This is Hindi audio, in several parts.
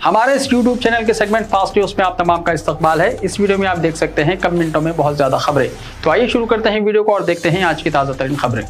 हमारे इस YouTube चैनल के सेगमेंट फास्ट न्यूज में आप तमाम का इस्तकबाल है। इस वीडियो में आप देख सकते हैं कम मिनटों में बहुत ज्यादा खबरें। तो आइए शुरू करते हैं वीडियो को और देखते हैं आज की ताजा तरीन खबरें।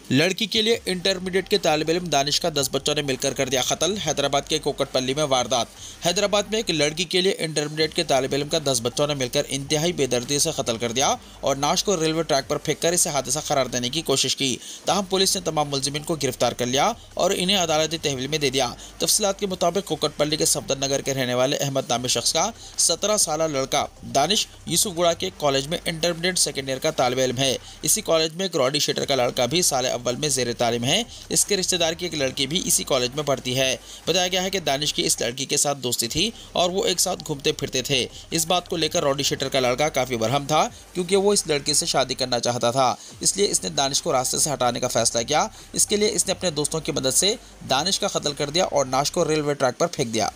लड़की के लिए इंटरमीडिएट के तालिब इल्म दानिश का 10 बच्चों ने मिलकर कर दिया कत्ल। हैदराबाद के कोकटपल्ली में वारदात। हैदराबाद में एक लड़की के लिए इंटरमीडिएट के तालिब इल्म का 10 बच्चों ने मिलकर इंतहाई बेदर्दी से कत्ल कर दिया और नाश को रेलवे ट्रैक पर फेंककर इसे हादसा करार देने की कोशिश की। ताहम पुलिस ने तमाम मुलजिमीन को गिरफ्तार कर लिया और इन्हें अदालती तहवील में दे दिया। तफसीलात के मुताबिक कोकटपल्ली के सफदर नगर के रहने वाले अहमद नामी शख्स का 17 साल लड़का दानिश यूसुफगुड़ा के कॉलेज में इंटरमीडिएट सेकेंड ईयर का तालिब इल्म है। इसी कॉलेज में एक रॉडी शेटर का लड़का भी साल अव्वल में ज़ेर तालीम है। इसके रिश्तेदार की एक लड़की भी इसी कॉलेज में पढ़ती है। बताया गया है कि दानिश की इस लड़की के साथ दोस्ती थी और वो एक साथ घूमते फिरते थे। इस बात को लेकर रॉडी शेटर का लड़का काफ़ी बरहम था क्योंकि वो इस लड़की से शादी करना चाहता था। इसलिए इसने दानिश को रास्ते से हटाने का फैसला किया। इसके लिए इसने अपने दोस्तों की मदद से दानिश का कत्ल कर दिया और नाश को रेलवे ट्रैक पर फेंक दिया।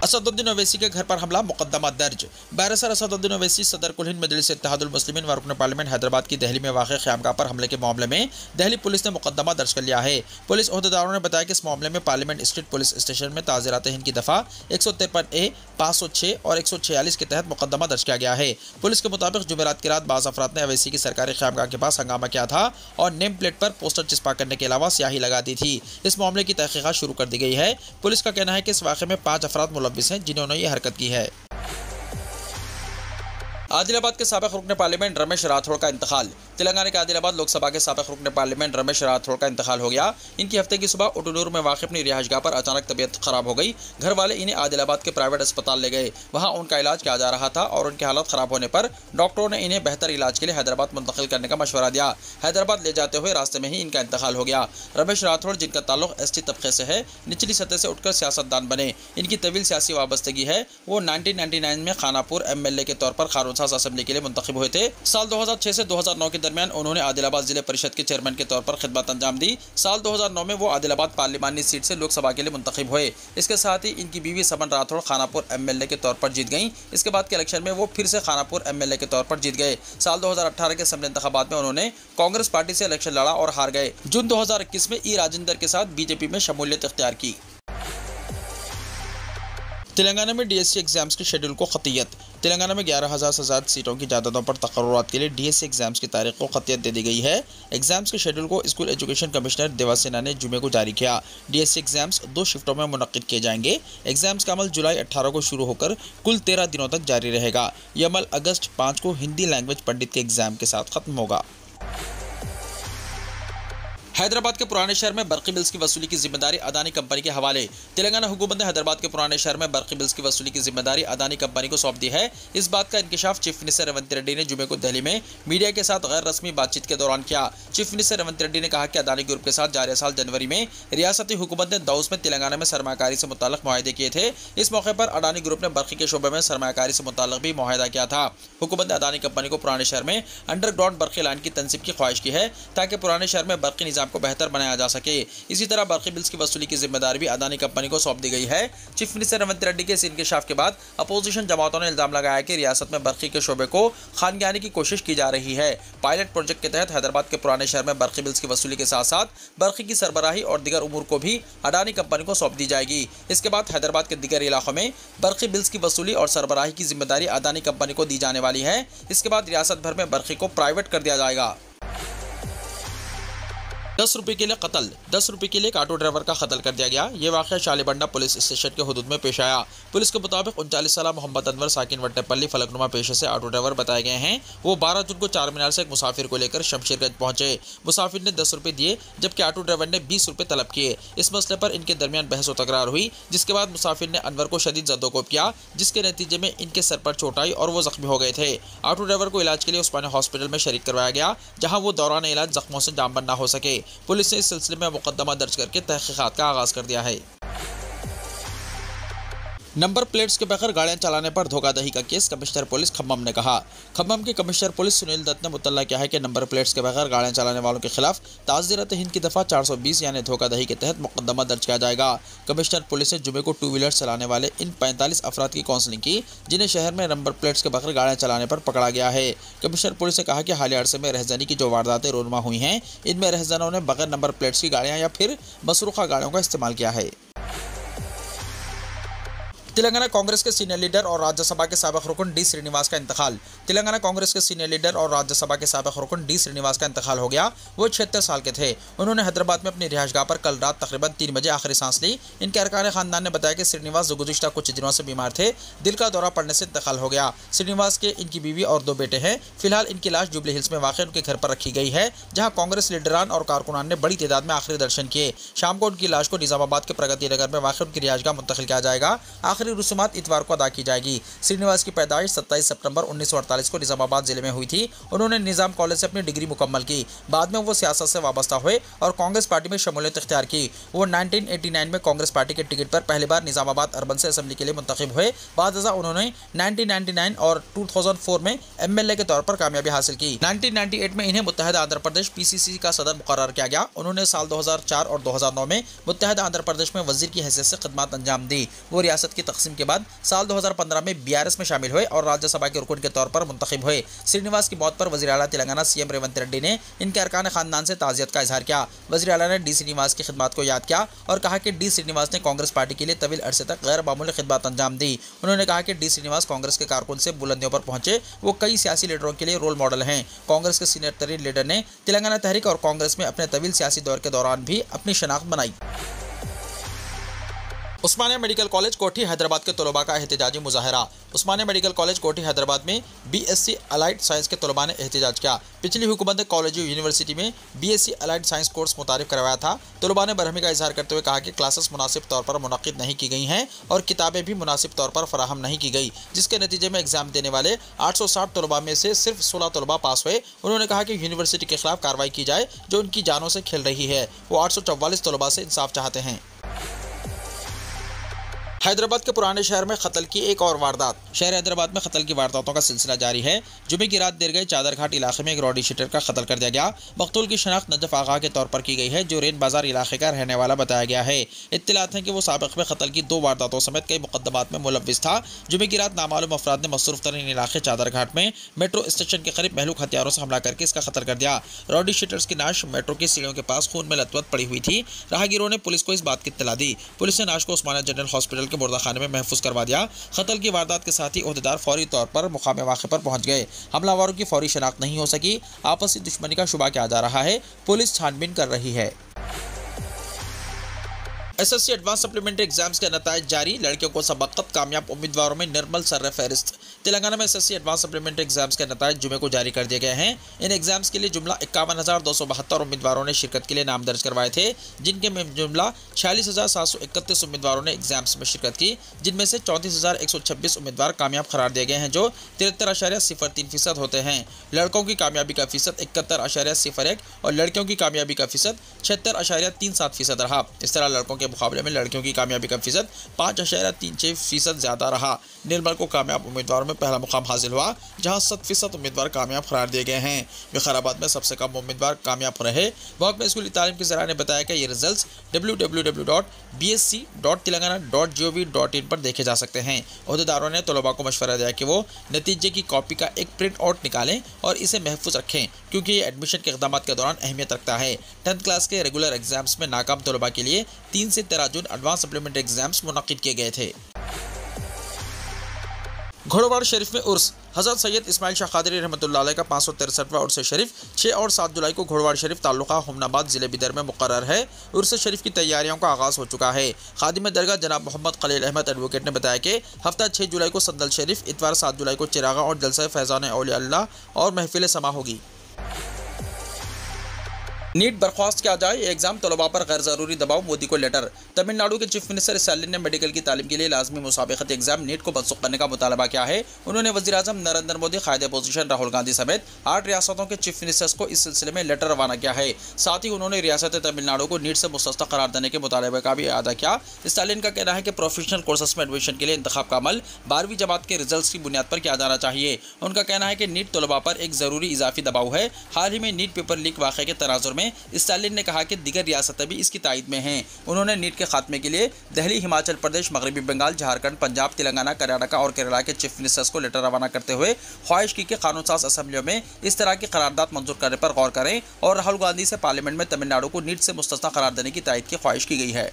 असदुद्दीन ओवैसी के घर पर हमला, मुकदमा दर्ज। बैरिस्टर असदुद्दीन ओवैसी सदर कुल हिंद मजलिस इत्तेहादुल मुस्लिमीन व रुकन पार्लियामेंट हैदराबाद की दिल्ली में वाक़ ख़यामगाह पर हमले के मामले में दिल्ली पुलिस ने मुकदमा दर्ज कर लिया है। पुलिस ओहदेदारों ने बताया कि इस मामले में पार्लियामेंट स्ट्रीट पुलिस स्टेशन में ताज़ीरात हिंद की दफ़ा 153A, 506 और 146 के तहत मुकदमा दर्ज किया गया है। पुलिस के मुताबिक जुमेरात की रात बाज़ अफराद ने ओवैसी की सरकारी ख़यामगाह के पास हंगामा किया था और नेम प्लेट पर पोस्टर चिपका करने के अलावा स्याही लगा दी थी। इस मामले की तहक़ीक़ात शुरू कर दी गई है। पुलिस का कहना है कि इस वाक़े में 5 अफराद मुलव्विस हैं जिन्होंने ये हरकत की है। आदिलाबाद के साबिक़ रुकन पार्लियामेंट रमेश राठौड़ का इंतकाल। तेलंगाना के आदिलाबाद लोकसभा के साबिक़ रुकन पार्लियामेंट रमेश राठौड़ का इंतकाल हो गया। इनकी हफ्ते की सुबह उटनूर में वाक़ अपनी रिहाइशगाह पर अचानक तबीयत खराब हो गई। घर वाले इन्हें आदिलाबाद के प्राइवेट अस्पताल ले गए। वहां उनका इलाज किया जा रहा था और उनकी हालत खराब होने पर डॉक्टरों ने इन्हें बेहतर इलाज के लिए हैदराबाद मुंतकिल करने का मशवरा दिया। हैदराबाद ले जाते हुए रास्ते में ही इनका इंतकाल हो गया। रमेश राठौड़, जिनका ताल्लुक ST तबके से है, निचली सतह से उठकर सियासतदान बने। इनकी तवील सियासी वाबस्तगी है। वो 1999 में खानापुर MLA के तौर पर कानूनसाज असेंबली के लिए मुंतखब हुए थे। साल 2006 से 2009 के दरमियान उन्होंने आदिलाबाद जिले परिषद के चेयरमैन के तौर पर खिदमत अंजाम दी। साल 2009 में वो आदिलाबाद पार्लिमानी सीट से लोकसभा के लिए मुंतखब हुए। इसके साथ ही इनकी बीवी समन राठौड़ खानापुर MLA के तौर पर जीत गईं। इसके बाद के इलेक्शन में वो फिर से खानापुर MLA के तौर पर जीत गए। साल 2018 के असेंबली इंतखाबात में उन्होंने कांग्रेस पार्टी से इलेक्शन लड़ा और हार गए। जून 2021 में E राजेंद्र के साथ BJP में शमूलियत इख्तियार की। तेलंगाना में DSC एग्जाम्स के शेड्यूल को ख़तियत। तेलंगाना में 11,000 से ज़्यादा सीटों की जायदादों पर तकर्रुरात के लिए DSC एग्जाम्स की तारीख को ख़तियत दे दी गई है। एग्जाम्स के शेड्यूल को स्कूल एजुकेशन कमिश्नर देवासेना ने जुमे को जारी किया। DSC एग्जाम्स 2 शिफ्टों में मुनक्किद किए जाएंगे। एग्जाम्स का अमल जुलाई 18 को शुरू होकर कुल 13 दिनों तक जारी रहेगा। यह अमल अगस्त 5 को हिंदी लैंग्वेज पंडित के एग्जाम के साथ ख़त्म होगा। हैदराबाद के पुराने शहर में बर्क़ी बिल्स की वसूली की जिम्मेदारी अदानी कंपनी के हवाले। तेलंगाना हुकूमत ने हैदराबाद के पुराने शहर में बर्क़ी बिल्स की वसूली की जिम्मेदारी अदानी कंपनी को सौंप दी है। इस बात का इंकशाफ चीफ मिनिस्टर रेवंत रेड्डी ने जुमे को दिल्ली में मीडिया के साथ गैर रस्मी बातचीत के दौरान किया। चीफ मिनिस्टर रेवंत रेड्डी ने कहा कि अदानी ग्रुप के साथ जारी साल जनवरी में रियासती हुकूमत ने दाऊस में तेलंगाना में सरमाकारी से मुताल्लिक़ मुआहदे किए थे। इस मौके पर अदानी ग्रुप ने बर्क़ी के शोबे में सरमाकारी से मुताल्लिक़ भी मुआहदा किया था। हुकूमत ने अदानी कंपनी को पुराने शहर में अंडरग्राउंड बर्क़ी लाइन की तनसीब की ख्वाहिश की है ताकि पुराने शहर में बर्क़ी निज़ाम को बेहतर बनाया सके। इसी तरह बर्क़ी बिल्स की वसूली की जिम्मेदारी भी अदानी कंपनी को सौंप दी गई है। चीफ मिनिस्टर रेवंत रेड्डी के इस इंकशाफ के बाद अपोजिशन जमातों ने इल्जाम लगाया कि रियासत में बर्क़ी के शोबे को खानगियाने की कोशिश की जा रही है। पायलट प्रोजेक्ट के तहत हैदराबाद के पुराने शहर में बर्क़ी बिल्स की वसूली के साथ साथ बर्क़ी की सरबराही और दीगर उमूर को भी अडानी कंपनी को सौंप दी जाएगी। इसके बाद हैदराबाद के दीगर इलाकों में बर्क़ी बिल्स की वसूली और सरबराही की जिम्मेदारी अदानी कंपनी को दी जाने वाली है। इसके बाद रियासत भर में बर्क़ी को प्राइवेट कर दिया जाएगा। 10 रुपये के लिए कत्ल। 10 रुपये के लिए एक ऑटो ड्राइवर का कत्ल कर दिया गया। ये वाक़या शालीबंडा पुलिस स्टेशन के हुदूद में पेश आया। पुलिस के मुताबिक 39 साल मोहम्मद अनवर साकिन वट्टेपल्ली फलकनुमा पेशे से ऑटो ड्राइवर बताए गए हैं। वो 12 जून को चार मीनार से एक मुसाफिर को लेकर शमशेरगंज पहुंचे। मुसाफिर ने 10 रुपये दिए जबकि ऑटो ड्राइवर ने 20 रुपये तलब किए। इस मसले पर इनके दरमियान बहस व तकरार हुई, जिसके बाद मुसाफिर ने अनवर को शदीद ज़दोकोब किया, जिसके नतीजे में इनके सर पर चोट आई और वो जख्मी हो गए थे। ऑटो ड्राइवर को इलाज के लिए उस्मानिया हॉस्पिटल में शरीक करवाया गया, जहाँ वो दौरान इलाज जख्मों से जामबंद न हो सके। पुलिस ने इस में मुकदमा दर्ज करके तहकीकात का आगाज कर दिया है। नंबर प्लेट्स के बगैर गाड़ियां चलाने पर धोखाधड़ी का केस कमिश्नर पुलिस खम्मम ने कहा। खम्मम के कमिश्नर पुलिस सुनील दत्त ने मुतल्ला किया है कि नंबर प्लेट्स के बगैर गाड़ियां चलाने वालों के खिलाफ ताज़ीरत हिंद की दफ़ा 420 यानी धोखाधड़ी के तहत मुकदमा दर्ज किया जाएगा। कमिश्नर पुलिस ने जुमे को 2 व्हीलर्स चलाने वाले इन 45 अफराद की काउंसलिंग की, जिन्हें शहर में नंबर प्लेट्स के बगैर गाड़ियां चलाने पर पकड़ा गया है। कमिश्नर पुलिस ने कहा कि हालिया अरसे में रहजनी की जो वारदातें रोनमा हुई हैं, इनमें रहजनों ने बगैर नंबर प्लेट्स की गाड़ियां या फिर मसरूखा गाड़ियों का इस्तेमाल किया है। तेलंगाना कांग्रेस के सीनियर लीडर और राज्यसभा के साबिक रुकन डी श्रीनिवास का इंतकाल। तेलंगाना कांग्रेस के सीनियर लीडर और राज्यसभा के साबिक रुकन डी श्रीनिवास का इंतकाल हो गया। वो 76 साल के थे। उन्होंने हैदराबाद में अपनी रिहाइशगाह पर कल रात तकरीबन 3 बजे आखिरी सांस ली। इनके अरकान खानदान ने बताया कि श्रीनिवास जो गुज़िश्ता कुछ दिनों से बीमार थे, दिल का दौरा पड़ने से इंतकाल हो गया। श्रीनिवास के इनकी बीवी और 2 बेटे हैं। फिलहाल इनकी लाश जुबली हिल्स में वाक़ उनके घर पर रखी गई है, जहाँ कांग्रेस लीडरान और कारकुनान ने बड़ी तादाद में आखिरी दर्शन किए। शाम को उनकी लाश को निजामाबाद के प्रगति नगर में वाक़ उनकी रिहाइशगाह मुंतकिल किया जाएगा। आखिरी रसूमात इतवार को अदा की जाएगी। श्रीनिवास की पैदाइश 27 सितंबर 1948 को निजामाबाद जिले में हुई थी। उन्होंने निजाम कॉलेज से अपनी डिग्री मुकम्मल की। बाद में वो सियासत से वाबस्ता हुए और कांग्रेस पार्टी में शमूलियत इख्तियार की। वो 1989 में कांग्रेस पार्टी के टिकट पर पहली बार निजामाबाद अर्बन से असेंबली के लिए मुंतखब हुए। बाद उन्होंने 1999 और 2004 में MLA के तौर पर कामयाबी हासिल की। 1998 में इन्हें मुत्तहदा आंध्र प्रदेश PCC का सदर मुकर्रर किया गया। उन्होंने साल 2004 और 2009 में मुत्तहदा आंध्र प्रदेश में वजीर की हैसियत से खिदमत अंजाम दी। वो रियासत की तकसीम के बाद साल 2015 में BRS में शामिल हुए और राज्यसभा के रुकन के तौर पर मुंतखब हुए। श्रीनिवास की मौत पर वज़ीर आला तेलंगाना CM रेवंत रेड्डी ने इनके अरकान खानदान से ताज़ियत का इजहार किया। वज़ीर आला ने डी श्रीनिवास की खिदमत को याद किया और कहा कि डी श्रीनिवास ने कांग्रेस पार्टी के लिए तवील अरसे तक गैर मामूली खिदमत अंजाम दी। उन्होंने कहा कि डी श्रीनिवास कांग्रेस के कारकुन से बुलंदियों पर पहुंचे। वो कई सियासी लीडरों के लिए रोल मॉडल हैं। कांग्रेस के सीनियर तरीन लीडर ने तेलंगाना तहरीक और कांग्रेस में अपने तवील सियासी दौर के दौरान भी अपनी शनाख्त बनाई। उस्मानिया मेडिकल कॉलेज कोठी हैदराबाद के तलबा का एहतजाजी मुजाहरा। उस्मानिया मेडिकल कॉलेज कोठी हैदराबाद में BSc अलाइड साइंस के तलबा ने एहतजाज किया। पिछली हुकूमत ने कॉलेज यूनिवर्सिटी में BSc अलाइड साइंस कोर्स मुतारिफ करवाया था। तलबा ने बरहमी का इजहार करते हुए कहा कि क्लासेस मुनासिब तौर पर मुनक्किद नहीं की गई हैं और किताबें भी मुनासिब तौर पर फराहम नहीं की गई, जिसके नतीजे में एग्जाम देने वाले 860 तलबा में से सिर्फ 16 तलबा पास हुए। उन्होंने कहा कि यूनिवर्सिटी के खिलाफ कार्रवाई की जाए जो उनकी जानों से खेल रही है। वो 844 तलबा से इंसाफ चाहते हैं। हैदराबाद के पुराने शहर में कत्ल की एक और वारदात। शहर हैदराबाद में कत्ल की वारदातों का सिलसिला जारी है। जुमे की रात देर गए चादरघाट इलाके में एक रॉडी शीटर का कत्ल कर दिया गया। मकतूल की शनाख्त नजफ आगा के तौर पर की गई है, जो रेन बाजार इलाके का रहने वाला बताया गया है। इत्तलात है कि वो साबिक में कत्ल की 2 वारदातों समेत कई मुकदमात में मुलव्विस था। जुमे की रात नामालूम अफराद ने मसरूफ तरीन इलाके चादरघाट में मेट्रो स्टेशन के करीब महलूक हथियारों से हमला करके इसका कत्ल कर दिया। रॉडी शीटर्स की नाश मेट्रो की सीढ़ियों के पास खून में लथपथ पड़ी हुई थी। राहगीरों ने पुलिस को इस बात की इत्तला दी। पुलिस ने नाश को उस्मानिया जनरल हॉस्पिटल के मुर्दाखाने में महफूज करवा दिया। कत्ल की वारदात के साथ ही ओहदेदार फौरी तौर पर मुकाम वाक़े पर पहुंच गए। हमलावरों की फौरी शनाख्त नहीं हो सकी। आपसी दुश्मनी का शुबा किया जा रहा है। पुलिस छानबीन कर रही है। SSC एडवांस सप्लीमेंट्री एग्जाम्स के नताइज जारी। लड़कियों को सबक़त कामयाब उम्मीदवारों में निर्मल सर्रे फहरिस्त। तेलंगाना में SSC एडवांस सप्लीमेंट्री एग्जाम्स के नताइज जुमे को जारी कर दिए गए हैं। इन एग्जाम्स के लिए जुमला 51,272 उम्मीदवारों ने शिरकत के लिए नाम दर्ज करवाए थे, जिनके में जुमला 46,731 उम्मीदवारों ने एग्जाम्स में शिरकत की, जिनमें से 34,126 उम्मीदवार कामयाब करार दिए गए हैं, जो 73.03% होते हैं। लड़कों की कामयाबी का फीसद 71.01 और लड़कियों की कामयाबी का फीसद 76.37% रहा। इस तरह लड़कों के मुकाबले में लड़कियों की कामयाबी का फीसद 5.36% ज्यादा रहा। निर्मल को कामयाब उम्मीदवारों में पहला मुकाम हासिल हुआ, जहां 7% उम्मीदवार कामयाब करार दिए गए हैं। विकाराबाद में सबसे कम उम्मीदवार कामयाब रहे। महकमा स्कूली तालीम के ज़राए ने बताया कि ये रिजल्ट्स www.bsc.telangana.gov.in पर देखे जा सकते हैं। ओहदेदारों ने तलबा को मशवरा दिया कि वो नतीजे की कॉपी का एक प्रिंट आउट निकालें और इसे महफूज रखें, क्योंकि ये एडमिशन के इक़दाम के दौरान अहमियत रखता है। 10th क्लास के रेगुलर एग्जाम्स में नाकाम तलबा के लिए 3 से 13 जून एडवांस सप्लीमेंट्री एग्जाम्स मुनक्किद किए गए थे। घोड़वाड़ शरीफ में उर्स। हज़रत सैयद इस्माइल शाह क़ादरी रहमतुल्लाह अलैह का 563वां उर्स शरीफ 6 और 7 जुलाई को घोड़वाड़ शरीफ ताल्लुक़ा हुमनाबाद ज़िले बिदर में मुक़र्रर है। उर्स शरीफ की तैयारियों का आगाज़ हो चुका है। खादिम दरगाह जनाब मोहम्मद खलील अहमद एडवोकेट ने बताया कि हफ्ता 6 जुलाई को संदल शरीफ, इतवार 7 जुलाई को चिरागा और जलसा फैज़ान औलिया अल्लाह और महफिल समा होगी। नीट बर्खास्त किया जाए, एग्जाम तलबा पर गैर जरूरी दबाव, मोदी को लेटर। तमिलनाडु के चीफ मिनिस्टर स्टालिन ने मेडिकल की तालीम के लिए लाजमी मुसाबिकत एग्जाम नीट को मनसूख करने का मुतालबा किया है। उन्होंने वज़ीर आज़म नरेंद्र मोदी, कायद अपोजिशन राहुल गांधी समेत 8 रियासतों के चीफ मिनिस्टर्स को इस सिलसिले में लेटर रवाना किया है। साथ ही उन्होंने रियासत तमिलनाडु को नीट से मुस्तस्ना करार देने के मुतालबे का भी अदा किया। स्टालिन का कहना है कि प्रोफेशनल कोर्सेस में एडमिशन के लिए इंतखाब का अमल 12वीं जमात के रिजल्ट की बुनियाद पर किया जाना चाहिए। उनका कहना है कि नीट तलबा पर एक ज़रूरी इजाफी दबाव है। हाल ही में नीट पेपर लीक वाक़े के तनाजुर में स्टालिन ने कहा कि दीगर रियासतें भी इसकी तायद में हैं। उन्होंने नीट के खात्मे के लिए दिल्ली, हिमाचल प्रदेश, मगरबी बंगाल, झारखंड, पंजाब, तेलंगाना, कर्नाटक और केरला के चीफ मिनिस्टर्स को लेटर रवाना करते हुए ख्वाहिश की कि कानून साज असेंबलियों में इस तरह की करारदाद मंजूर करने पर गौर करें और राहुल गांधी से पार्लियामेंट में तमिलनाडु को नीट से मुस्तस्ना करार देने की तायद की ख्वाहिश की गई है।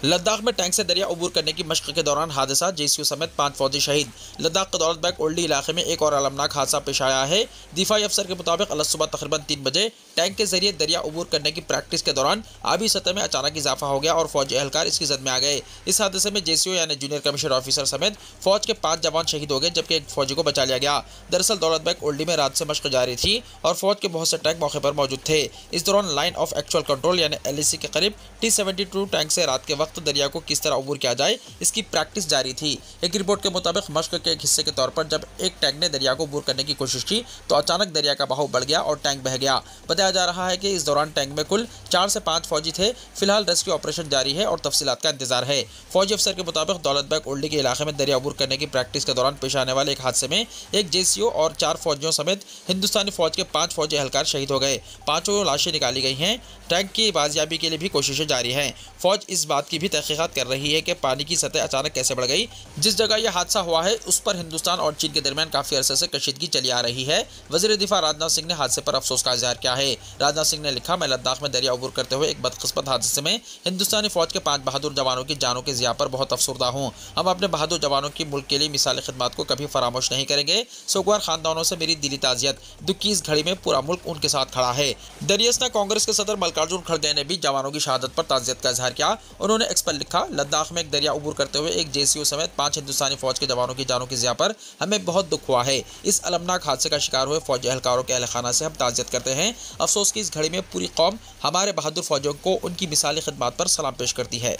लद्दाख में टैंक से दरिया अबूर करने की मशक़ के दौरान हादसा, जेसीयू समेत 5 फौजी शहीद। लद्दाख के दौलत बेग ओल्डी इलाके में एक और अलमनाक हादसा पेश आया है। दिफाई अफसर के मुताबिक अलग सुबह तकरीबन 3 बजे टैंक के जरिए दरिया अबूर करने की प्रैक्टिस के दौरान आबी सतह में अचानक इजाफा हो गया और फौजी एहलकार इसकी जद में आ गए। इस हादसे में जेसीयू यानी जूनियर कमीशन ऑफिसर समेत फौज के 5 जवान शहीद हो गए, जबकि एक फौजी को बचा लिया गया। दरअसल दौलत बेग ओल्डी में रात से मशक़ जारी थी और फौज के बहुत से टैंक मौके पर मौजूद थे। इस दौरान लाइन ऑफ एक्चुअल कंट्रोल यानी LAC के करीब T-72 टैंक से रात के वक्त दरिया को किस तरह अबूर किया जाए, इसकी प्रैक्टिस जारी थी। एक रिपोर्ट के मुताबिक मशक़ के एक हिस्से के तौर पर जब एक टैंक ने दरिया को अबूर करने की कोशिश की तो अचानक दरिया का बहाव बढ़ गया और टैंक बह गया। बताया जा रहा है कि इस दौरान टैंक में कुल 4 से 5 फौजी थे। फिलहाल रेस्क्यू ऑपरेशन जारी है और तफसीलात का इंतजार है। फौजी अफसर के मुताबिक दौलत बेग ओल्डी के इलाके में दरिया अबूर करने की प्रैक्टिस के दौरान पेश आने वाले एक हादसे में एक जेसीओ और 4 फौजियों समेत हिंदुस्तानी फौज के 5 फौजी एहलकार शहीद हो गए। 5 लाशें निकाली गई हैं। टैंक की बाजियाबी के लिए भी कोशिशें जारी हैं। फौज इस बात की भी तहकीकात कर रही है कि पानी की सतह अचानक कैसे बढ़ गई। जिस जगह यह हादसा हुआ है उस पर हिंदुस्तान और चीन के दरमियान काफी अरसे से कशीदगी चली आ रही है। वज़ीर दिफा राजनाथ सिंह ने हादसे पर अफसोस का इजहार किया है। राजनाथ सिंह ने लिखा, मैं लद्दाख में दरिया अबूर करते हुए एक बदकिस्मत हादसे में हिंदुस्तानी फौज के 5 बहादुर जवानों की जानों के ज़िया पर बहुत अफसरदा हूँ। हम अपने बहादुर जवानों की मुल्क के लिए मिसाली खिदमत को कभी फरामोश नहीं करेंगे। सोगवार खानदानों से मेरी दिली ताज़ियत। दुख की इस घड़ी में पूरा मुल्क उनके साथ खड़ा है। दरियास्ता कांग्रेस के सदर मल्लिकार्जुन खड़गे ने भी जवानों की शहादत पर ताज़ियत का इजहार किया। उन्होंने एक्स पर लिखा, लद्दाख में एक दरिया अबूर करते हुए एक जेसीओ समेत 5 हिंदुस्तानी फौज के जवानों की जानों की ज़िया पर हमें बहुत दुख हुआ है। इस अलमनाक हादसे का शिकार हुए फौजी एहलकारों के अहल खाना से हम ताज़ियत करते हैं। अफसोस की इस घड़ी में पूरी कौम हमारे बहादुर फौजियों को उनकी मिसाली खिदमत पर सलाम पेश करती है।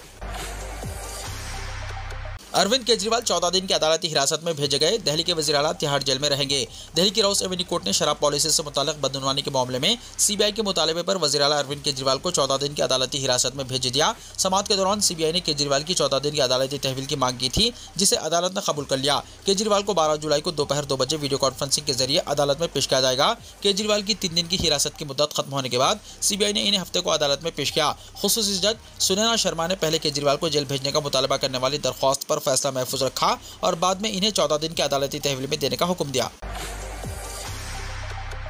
अरविंद केजरीवाल 14 दिन की अदालती हिरासत में भेजे गए। दिल्ली के वज़ीर आला तिहाड़ जेल में रहेंगे। दिल्ली की रोज एवेन्यू कोर्ट ने शराब पॉलिसी से मुताल्लिक बदनवानी के मामले में CBI के मुतालबे पर वज़ीर आला अरविंद केजरीवाल को 14 दिन की अदालती हिरासत में भेज दिया। समाअत के दौरान CBI ने केजरीवाल की 14 दिन की अदालती तहवील की मांग की थी, जिसे अदालत ने कबूल कर लिया। केजरीवाल को 12 जुलाई को दोपहर 2 बजे वीडियो कॉन्फ्रेंसिंग के जरिए अदालत में पेश किया जाएगा। केजरीवाल की 3 दिन की हिरासत की मुद्दत खत्म होने के बाद CBI ने इन्हें हफ्ते को अदालत में पेश किया। खुसूसी जज सुनैना शर्मा ने पहले केजरीवाल को जेल भेजने का मुतालबा करने वाली दरख्वास्त पर फैसला महफूज रखा और बाद में इन्हें 14 दिन की अदालती तहवील में देने का हुक्म दिया।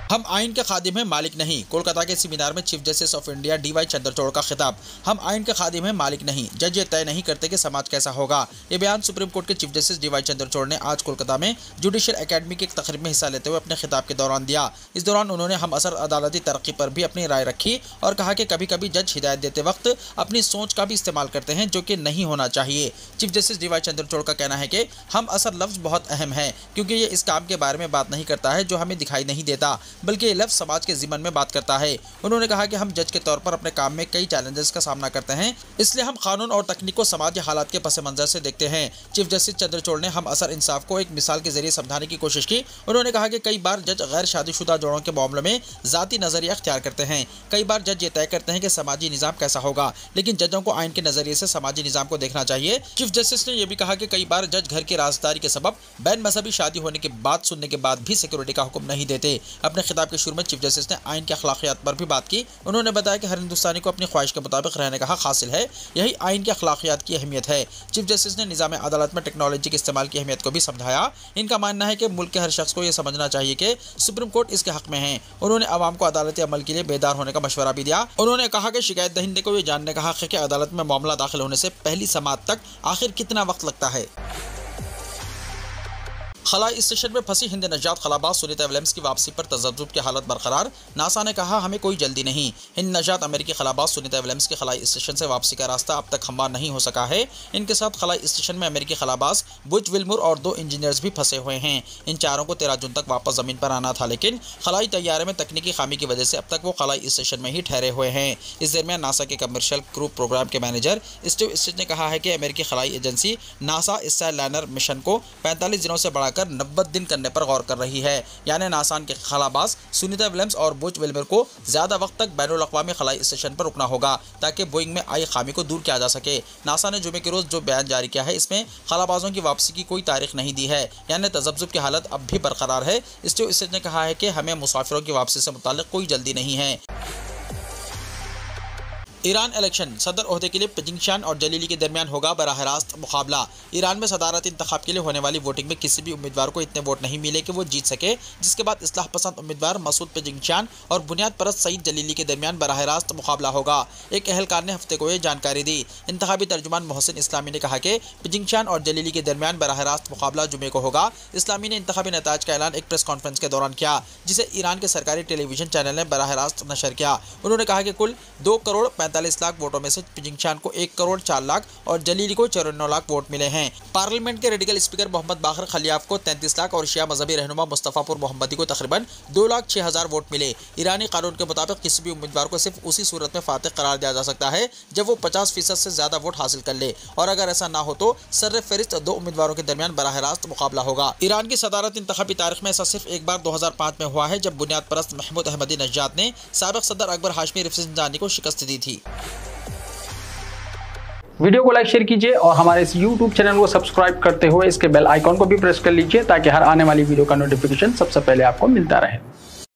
हम आइन के खादिम हैं, मालिक नहीं। कोलकाता के सेमिनार में chief justice of India DY Chandrachud का खिताब। हम आइन के खादिम हैं, मालिक नहीं। जज ये तय नहीं करते कि समाज कैसा होगा। ये बयान सुप्रीम कोर्ट के चीफ जस्टिस DY चंद्रचूड़ ने आज कोलकाता में जुडिशियल एकेडमी की एक तकरीब में हिस्सा लेते हुए अपने खिताब के दौरान दिया। इस दौरान उन्होंने हम असर अदालती तरक्की पर भी अपनी राय रखी और कहा कि कभी कभी जज हिदायत देते वक्त अपनी सोच का भी इस्तेमाल करते हैं, जो कि नहीं होना चाहिए। चीफ जस्टिस DY चंद्रचूड़ का कहना है कि हम असर लफ्ज़ बहुत अहम है, क्योंकि ये इस काम के बारे में बात नहीं करता है जो हमें दिखाई नहीं देता, बल्कि ये लफ्ज़ समाज के ज़िमन में बात करता है। उन्होंने कहा कि हम जज के तौर पर अपने काम में कई चैलेंजेस का सामना करते हैं, इसलिए हम कानून और तकनीक को समाजी हालात के पस मंजर से देखते हैं। चीफ जस्टिस चंद्रचूड़ ने हम असर इंसाफ को एक मिसाल के जरिए समझाने की कोशिश की। उन्होंने कहा कि कई बार जज गैर शादीशुदा जोड़ों के मामलों में ज़ाती नज़रिया अख्तियार करते हैं। कई बार जज ये तय करते हैं कि समाजी निज़ाम कैसा होगा, लेकिन जजों को आइन के नज़रिए से समाजी निज़ाम को देखना चाहिए। चीफ जस्टिस ने यह भी कहा कि कई बार जज घर की राजदारी के सबब बैन मजहबी शादी होने की बात सुनने के बाद भी सिक्योरिटी का हुक्म नहीं देते। अपने खिताब के शुरू में चीफ जस्टिस ने आइन के अखलाकियात पर भी बात की। उन्होंने बताया कि हर हिंदुस्तानी को अपनी ख्वाहिश के मुताबिक रहने का हक हासिल है। यही आइन के अखलाकियात की अहमियत है। चीफ जस्टिस ने निज़ाम अदालत में टेक्नोलॉजी के इस्तेमाल की अहमियत को भी समझाया। इनका मानना है कि मुल्क के हर शख्स को यह समझना चाहिए कि सुप्रीम कोर्ट इसके हक में है। उन्होंने आवाम को अदालती अमल के लिए बेदार होने का मशवरा भी दिया। उन्होंने कहा कि शिकायत दहिंदे को यह जानने का हक है कि अदालत में मामला दाखिल होने से पहली समाअत तक आखिर कितना वक्त लगता है। खलाई स्टेशन में फंसी हिंद नजात खलाबाज सुनीता विलियम्स की वापसी पर तजब्जुब की हालत बरकरार। नासा ने कहा, हमें कोई जल्दी नहीं। हिंद नजात अमेरिकी खलाबाज सुनीता विलियम्स की खलाई स्टेशन से वापसी का रास्ता अब तक हमवार नहीं हो सका है। इनके साथ खलाई स्टेशन में अमेरिकी खलाबाज बुच विल्मर और 2 इंजीनियर्स भी फंसे हुए हैं। इन चारों को 13 जून तक वापस जमीन पर आना था, लेकिन खलाई तैयारे में तकनीकी खामी की वजह से अब तक वो खलाई स्टेशन में ही ठहरे हुए हैं। इस दरमियान नासा के कमर्शियल क्रू प्रोग्राम के मैनेजर स्टीव स्टिच ने कहा है कि अमेरिकी खलाई एजेंसी नासा स्टारलाइनर मिशन को 45 दिनों से बढ़ाकर 90 दिन करने पर गौर कर रही है। यानी नासा के खलाबाज सुनीता विलियम्स और बुच विल्मर को ज्यादा वक्त तक बैनुल अक़वामी खलाई स्टेशन पर रुकना होगा ताकि बोइंग में आई खामी को दूर किया जा सके। नासा ने जुमे के रोज जो बयान जारी किया है, इसमें खलाबाजों की वापसी की कोई तारीख नहीं दी है, यानी तजब्जुब की हालत अब भी बरकरार है। स्टीव स्टिच ने कहा है कि हमें मुसाफिरों की वापसी से मुताल्लिक कोई जल्दी नहीं है। ईरान इलेक्शन, सदर ओहदे के लिए पिजिंगशान और जलीली के दरमियान होगा बराह रास्त मुकाबला। ईरान में सदारती इंतखाब के लिए होने वाली वोटिंग में किसी भी उम्मीदवार को इतने वोट नहीं मिले कि वो जीत सके, जिसके बाद इस्लाह पसंद उम्मीदवार मसूद पिजिंगशान और बुनियाद परस्त सईद जलीली के दरमियान बराह रास्त मुकाबला होगा। एक अहलकार ने हफ्ते को ये जानकारी दी। इंतखाबी तर्जुमान मोहसिन इस्लामी ने कहा कि पिजिंगशान और जलीली के दरमियान बराह रास्त मुकाबला जुमे को होगा। इस्लामी ने इंतखाबी नताज का ऐलान एक प्रेस कॉन्फ्रेंस के दौरान किया, जिसे ईरान के सरकारी टेलीविजन चैनल ने बराह रास्त नशर किया। उन्होंने कहा कि कुल 2 करोड़ 45 लाख वोटों में से पिजिंगशान को 1 करोड़ 4 लाख और जलीली को 94 लाख वोट मिले हैं। पार्लियामेंट के रेडिकल स्पीकर मोहम्मद बाखर खलियाफ को 33 लाख और शिया मजहबी रहनुमा मुस्तफापुर मोहम्मदी को तकरीबन 2,06,000 वोट मिले। ईरानी कानून के मुताबिक किसी भी उम्मीदवार को सिर्फ उसी सूरत में फातिह करार दिया जा सकता है जब वो 50% से ज्यादा वोट हासिल कर ले, और अगर ऐसा ना हो तो सर्रे फहरिस्त 2 उम्मीदवारों के दरमियान बराह रास्त मुकाबला होगा। ईरान की सदारत इंतखाबी तारीख में ऐसा सिर्फ एक बार 2005 में हुआ है, जब बुनियाद परस्त महमूद अहमदी नजात ने साबिक सदर अकबर हाशमी रफसंजानी को शिकस्त दी थी। वीडियो को लाइक शेयर कीजिए और हमारे इस YouTube चैनल को सब्सक्राइब करते हुए इसके बेल आइकॉन को भी प्रेस कर लीजिए ताकि हर आने वाली वीडियो का नोटिफिकेशन सबसे पहले आपको मिलता रहे।